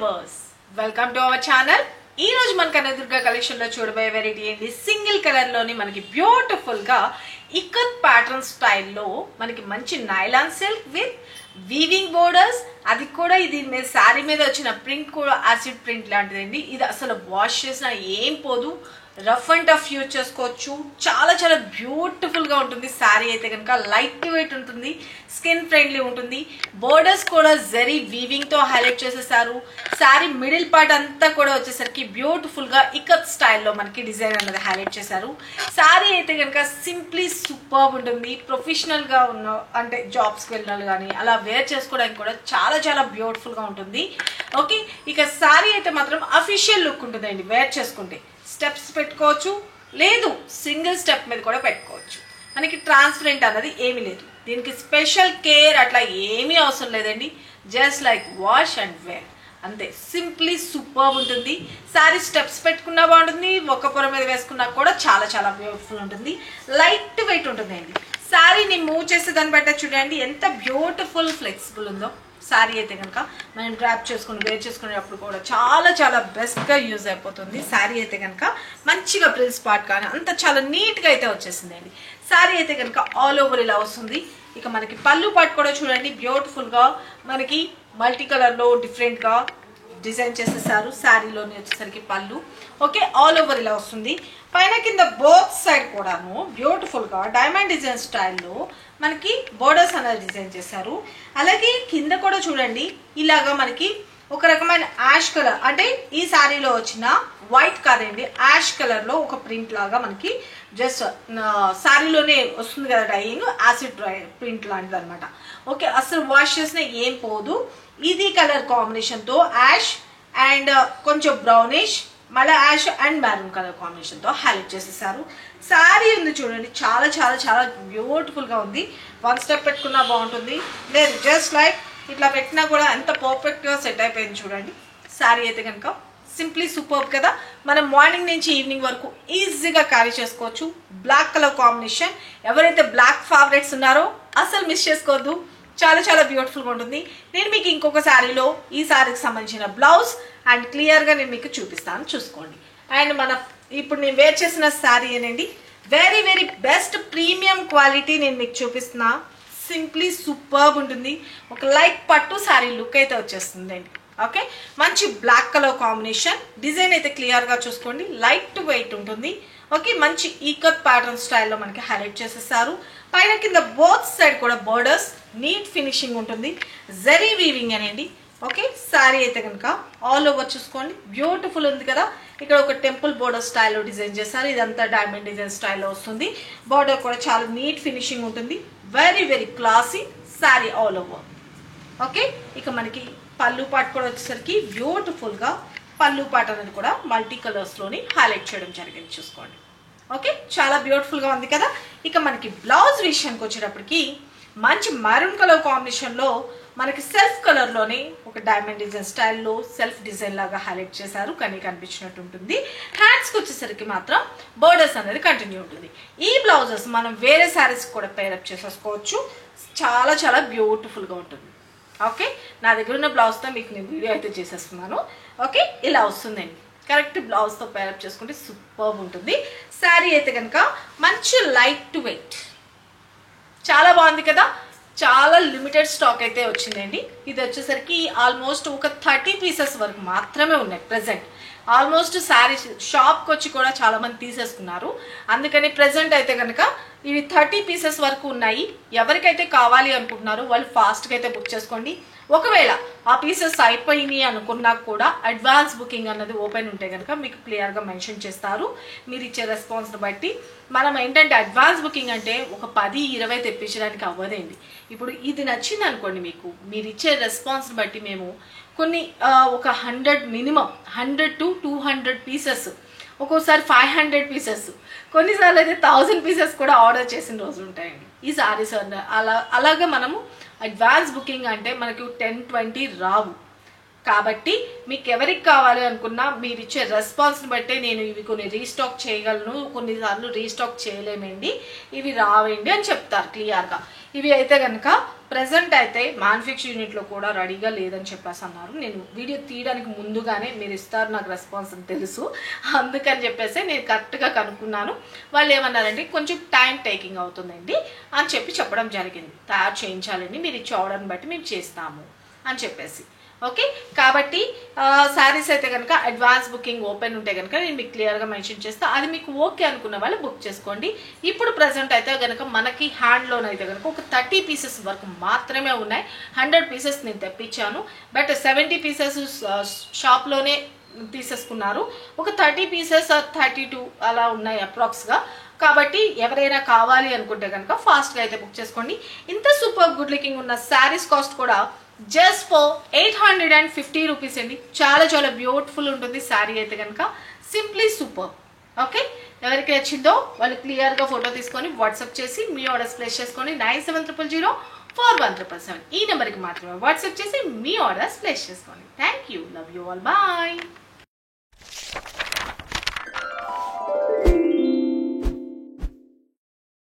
Viewers welcome to our channel. ఈ రోజు మన కనదుర్గ కలెక్షన్ లో చూడబోయే వెరైటీ ఏంటి, సింగిల్ కలర్ లోని మనకి బ్యూటిఫుల్ గా ఇక్కత్ ప్యాటర్న్ స్టైల్లో మనకి మంచి nylon silk with weaving borders, అది కూడా ఇది మీద శారీ మీద వచ్చిన ప్రింట్ కూడా యాసిడ్ ప్రింట్ లాంటిదండి. ఇది అసలు వాష్ చేసినా ఏం పోదు, రఫ్ అండ్ టఫ్ యూజ్ చేసుకోవచ్చు. చాలా చాలా బ్యూటిఫుల్ గా ఉంటుంది. శారీ అయితే కనుక లైట్ వెయిట్ ఉంటుంది, స్కిన్ ఫ్రెండ్లీ ఉంటుంది. బోర్డర్స్ కూడా జరీ వీవింగ్ తో హైలైట్ చేసేసారు. శారీ మిడిల్ పార్ట్ అంతా కూడా వచ్చేసరికి బ్యూటిఫుల్ గా ఇకత్ స్టైల్లో మనకి డిజైన్ అనేది హైలైట్ చేశారు. శారీ అయితే కనుక సింప్లీ సూపర్ ఉంటుంది. ప్రొఫెషనల్ గా ఉన్న అంటే జాబ్స్ కి వెళ్ళిన కానీ అలా వేర్ చేసుకోవడానికి కూడా చాలా చాలా బ్యూటిఫుల్ గా ఉంటుంది. ఓకే, ఇక శారీ అయితే మాత్రం అఫీషియల్ లుక్ ఉంటుందండి. వేర్ చేసుకుంటే స్టెప్స్ పెట్టుకోవచ్చు, లేదు సింగిల్ స్టెప్ మీద కూడా పెట్టుకోవచ్చు. మనకి ట్రాన్స్పరెంట్ అన్నది ఏమీ లేదు. దీనికి స్పెషల్ కేర్ అట్లా ఏమీ అవసరం లేదండి. Just like wash and wear అంతే. సింప్లీ సూపర్ ఉంటుంది. శారీ స్టెప్స్ పెట్టుకున్నా బాగుంటుంది, ఒక్క పొర మీద వేసుకున్నా కూడా చాలా చాలా బ్యూటిఫుల్ ఉంటుంది. లైట్ వెయిట్ ఉంటుంది అండి. శారీని మూవ్ చేసే దాన్ని బట్టే చూడండి ఎంత బ్యూటిఫుల్ ఫ్లెక్సిబుల్ ఉందో. శారీ అయితే కనుక మనం డ్రాప్ చేసుకుని వేర్ చేసుకునేటప్పుడు కూడా చాలా చాలా బెస్ట్గా యూజ్ అయిపోతుంది. శారీ అయితే కనుక మంచిగా ప్రిల్స్ పార్ట్ కానీ అంత చాలా నీట్గా అయితే వచ్చేసింది అండి. శారీ అయితే కనుక ఆల్ ఓవర్ ఇలా వస్తుంది. ఇక మనకి పళ్ళు పార్ట్ కూడా చూడండి బ్యూటిఫుల్గా మనకి మల్టీ కలర్లో డిఫరెంట్గా డిజైన్ చేసేసారు. శారీలోని వచ్చేసరికి పళ్ళు ఓకే ఆల్ ఓవర్ ఇలా వస్తుంది. పైన కింద బోత్ సైడ్ కూడాను బ్యూటిఫుల్గా డైమండ్ డిజైన్ స్టైల్లో మనకి బోర్డర్స్ అనేది డిజైన్ చేశారు. అలాగే కింద కూడా చూడండి ఇలాగా మనకి ఒక రకమైన యాష్ కలర్, అంటే ఈ శారీలో వచ్చిన వైట్ కాదండి, యాష్ కలర్ లో ఒక ప్రింట్ లాగా మనకి జస్ట్ శారీలోనే వస్తుంది కదా డైయింగ్, యాసిడ్ ప్రింట్ లాంటిది అనమాట. ఓకే, అసలు వాష్ చేసిన ఏం పోదు. ఇది కలర్ కాంబినేషన్ తో యాష్ అండ్ కొంచెం బ్రౌనిష్, మళ్ళీ ash and maroon colour combination తో హైలైట్ చేసేసారు. శారీ ఉంది చూడండి చాలా చాలా చాలా బ్యూటిఫుల్ గా ఉంది. వన్ స్టెప్ పెట్టుకున్నా బాగుంటుంది, లేదు జస్ట్ లైక్ ఇట్లా పెట్టినా కూడా ఎంత పర్ఫెక్ట్ గా సెట్ అయిపోయింది చూడండి. శారీ అయితే కనుక సింప్లీ సూపర్ కదా. మనం మార్నింగ్ నుంచి ఈవినింగ్ వరకు ఈజీగా క్యారీ చేసుకోవచ్చు. బ్లాక్ కలర్ కాంబినేషన్, ఎవరైతే బ్లాక్ ఫేవరెట్స్ ఉన్నారో అసలు మిస్ చేసుకోవద్దు. చాలా చాలా బ్యూటిఫుల్ గా ఉంటుంది. నేను మీకు ఇంకొక శారీలో ఈ శారీకి సంబంధించిన బ్లౌజ్ అండ్ క్లియర్ గా నేను మీకు చూపిస్తాను, చూసుకోండి. అండ్ మన ఇప్పుడు నేను వేర్ చేసిన శారీ ఏనండి, very very best premium quality నేను మీకు చూపిస్తున్నా. సింప్లీ సూపర్ ఉంటుంది. ఒక లైట్ పట్టు శారీ లుక్ అయితే వచ్చేస్తుంది అండి. ఓకే, మంచి బ్లాక్ కలర్ కాంబినేషన్. డిజైన్ అయితే క్లియర్ గా చూసుకోండి, లైట్ వెయిట్ ఉంటుంది. ఓకే, మంచి ఈకత్ ప్యాటర్న్ స్టైల్లో మనకి హైలైట్ చేసేసారు. పైన కింద బోత్ సైడ్ కూడా బోర్డర్స్ నీట్ ఫినిషింగ్ ఉంటుంది, జరీ వీవింగ్ అనేది. ఓకే, శారీ అయితే కనుక ఆల్ ఓవర్ చూసుకోండి బ్యూటిఫుల్ ఉంది కదా. ఇక్కడ ఒక టెంపుల్ బోర్డర్ స్టైల్లో డిజైన్ చేశారు. ఇదంతా డైమండ్ డిజైన్ స్టైల్లో వస్తుంది. బోర్డర్ కూడా చాలా నీట్ ఫినిషింగ్ ఉంటుంది. Very very classy sari all over. Okay, ఇక మనకి పళ్ళు పార్ట్ కూడా వచ్చేసరికి బ్యూటిఫుల్ గా పళ్ళు పార్ట్ అనేది కూడా మల్టీ కలర్స్ లోని హైలైట్ చేయడం జరిగింది, చూసుకోండి. ఓకే, చాలా బ్యూటిఫుల్ గా ఉంది కదా. ఇక మనకి బ్లౌజ్ విషయానికి వచ్చేటప్పటికి మంచి మరూన్ కలర్ కాంబినేషన్ లో మనకి సెల్ఫ్ కలర్ లోనే ఒక డైమండ్ డిజైన్ స్టైల్లో సెల్ఫ్ డిజైన్ లాగా హైలైట్ చేశారు, కానీ కనిపించినట్టు ఉంటుంది. హ్యాండ్స్ కి వచ్చేసరికి మాత్రం బోర్డర్స్ అనేది కంటిన్యూ ఉంటుంది. ఈ బ్లౌజెస్ మనం వేరే శారీస్ కూడా పేరప్ చేసేసుకోవచ్చు. చాలా చాలా బ్యూటిఫుల్ గా ఉంటుంది. ఓకే, నా దగ్గర ఉన్న బ్లౌజ్ తో మీకు నేను వీడియో అయితే చేసేస్తున్నాను. ఓకే, ఇలా వస్తుందండి. కరెక్ట్ బ్లౌజ్ తో పేరప్ చేసుకుంటే సూపర్ ఉంటుంది. శారీ అయితే కనుక మంచి లైట్ వెయిట్, చాలా బాగుంది కదా. చాలా లిమిటెడ్ స్టాక్ అయితే వచ్చిందండి. ఇది వచ్చేసరికి ఆల్మోస్ట్ ఒక 30 పీసెస్ వరకు మాత్రమే ఉన్నాయి ప్రెసెంట్. ఆల్మోస్ట్ శారీస్ షాప్కి వచ్చి కూడా చాలా మంది తీసేసుకున్నారు. అందుకని ప్రెసెంట్ అయితే కనుక ఇవి 30 పీసెస్ వరకు ఉన్నాయి. ఎవరికైతే కావాలి అనుకుంటున్నారో వాళ్ళు ఫాస్ట్గా అయితే బుక్ చేసుకోండి. ఒకవేళ ఆ పీసెస్ అయిపోయినాయి అనుకున్నా కూడా అడ్వాన్స్ బుకింగ్ అన్నది ఓపెన్ ఉంటే కనుక మీకు క్లియర్గా మెన్షన్ చేస్తారు. మీరు ఇచ్చే రెస్పాన్స్ని బట్టి మనం ఏంటంటే అడ్వాన్స్ బుకింగ్ అంటే ఒక 10-20 తెప్పించడానికి అవ్వదండి. ఇప్పుడు ఇది నచ్చింది అనుకోండి, మీకు మీరు ఇచ్చే రెస్పాన్స్ని బట్టి మేము కొన్ని ఒక 100 మినిమం 100 to 200 పీసెస్, ఒక్కోసారి 500 పీసెస్, కొన్నిసార్లు అయితే 1000 పీసెస్ కూడా ఆర్డర్ చేసిన రోజులు ఉంటాయండి ఈ సారీస్. అలాగా మనము అడ్వాన్స్ బుకింగ్ అంటే మనకు 10-20 రావు. కాబట్టి మీకు ఎవరికి కావాలి అనుకున్నా మీరు ఇచ్చే రెస్పాన్స్ని బట్టే నేను ఇవి కొన్ని రీస్టాక్ చేయగలను, కొన్నిసార్లు రీస్టాక్ చేయలేమండి, ఇవి రావండి అని చెప్తారు క్లియర్గా. ఇవి అయితే కనుక ప్రెసెంట్ అయితే మ్యానుఫ్యాక్చర్ యూనిట్లో కూడా రెడీగా లేదని చెప్పేసి అన్నారు. నేను వీడియో తీయడానికి ముందుగానే మీరు ఇస్తారు నాకు రెస్పాన్స్ అని తెలుసు, అందుకని చెప్పేసి నేను కరెక్ట్గా కనుక్కున్నాను. వాళ్ళు ఏమన్నారంటే కొంచెం టైం టేకింగ్ అవుతుందండి అని చెప్పడం జరిగింది. తయారు చేయించాలండి, మీరు ఇచ్చే ఆర్డర్ని బట్టి మేము చేస్తాము అని చెప్పేసి. ఓకే, కాబట్టి శారీస్ అయితే కనుక అడ్వాన్స్ బుకింగ్ ఓపెన్ ఉంటే కనుక నేను మీకు క్లియర్గా మెన్షన్ చేస్తాను. అది మీకు ఓకే అనుకున్న వాళ్ళు బుక్ చేసుకోండి. ఇప్పుడు ప్రజెంట్ అయితే కనుక మనకి హ్యాండ్లోన్ అయితే కనుక ఒక 30 పీసెస్ వరకు మాత్రమే ఉన్నాయి. 100 పీసెస్ నేను తెప్పించాను, బట్ 70 పీసెస్ షాప్లోనే తీసేసుకున్నారు. ఒక 30 పీసెస్ 32 అలా ఉన్నాయి అప్రాక్స్గా. కాబట్టి ఎవరైనా కావాలి అనుకుంటే కనుక ఫాస్ట్గా అయితే బుక్ చేసుకోండి. ఇంత సూపర్ గుడ్ లుకింగ్ ఉన్న శారీస్ కాస్ట్ కూడా జస్ట్ ఫర్ 850 రూపీస్ అండి. చాలా చాలా బ్యూటిఫుల్ ఉంటుంది శారీ అయితే కనుక, సింప్లీ సూపర్. ఓకే, ఎవరికి నచ్చిందో వాళ్ళు క్లియర్గా ఫోటో తీసుకొని వాట్సాప్ చేసి మీ ఆర్డర్స్ ప్లేస్ చేసుకొని 9700041777 ఈ నెంబర్కి మాత్రమే వాట్సాప్ చేసి మీ ఆర్డర్స్ ప్లేస్ చేసుకోండి. Thank you, love you all, bye.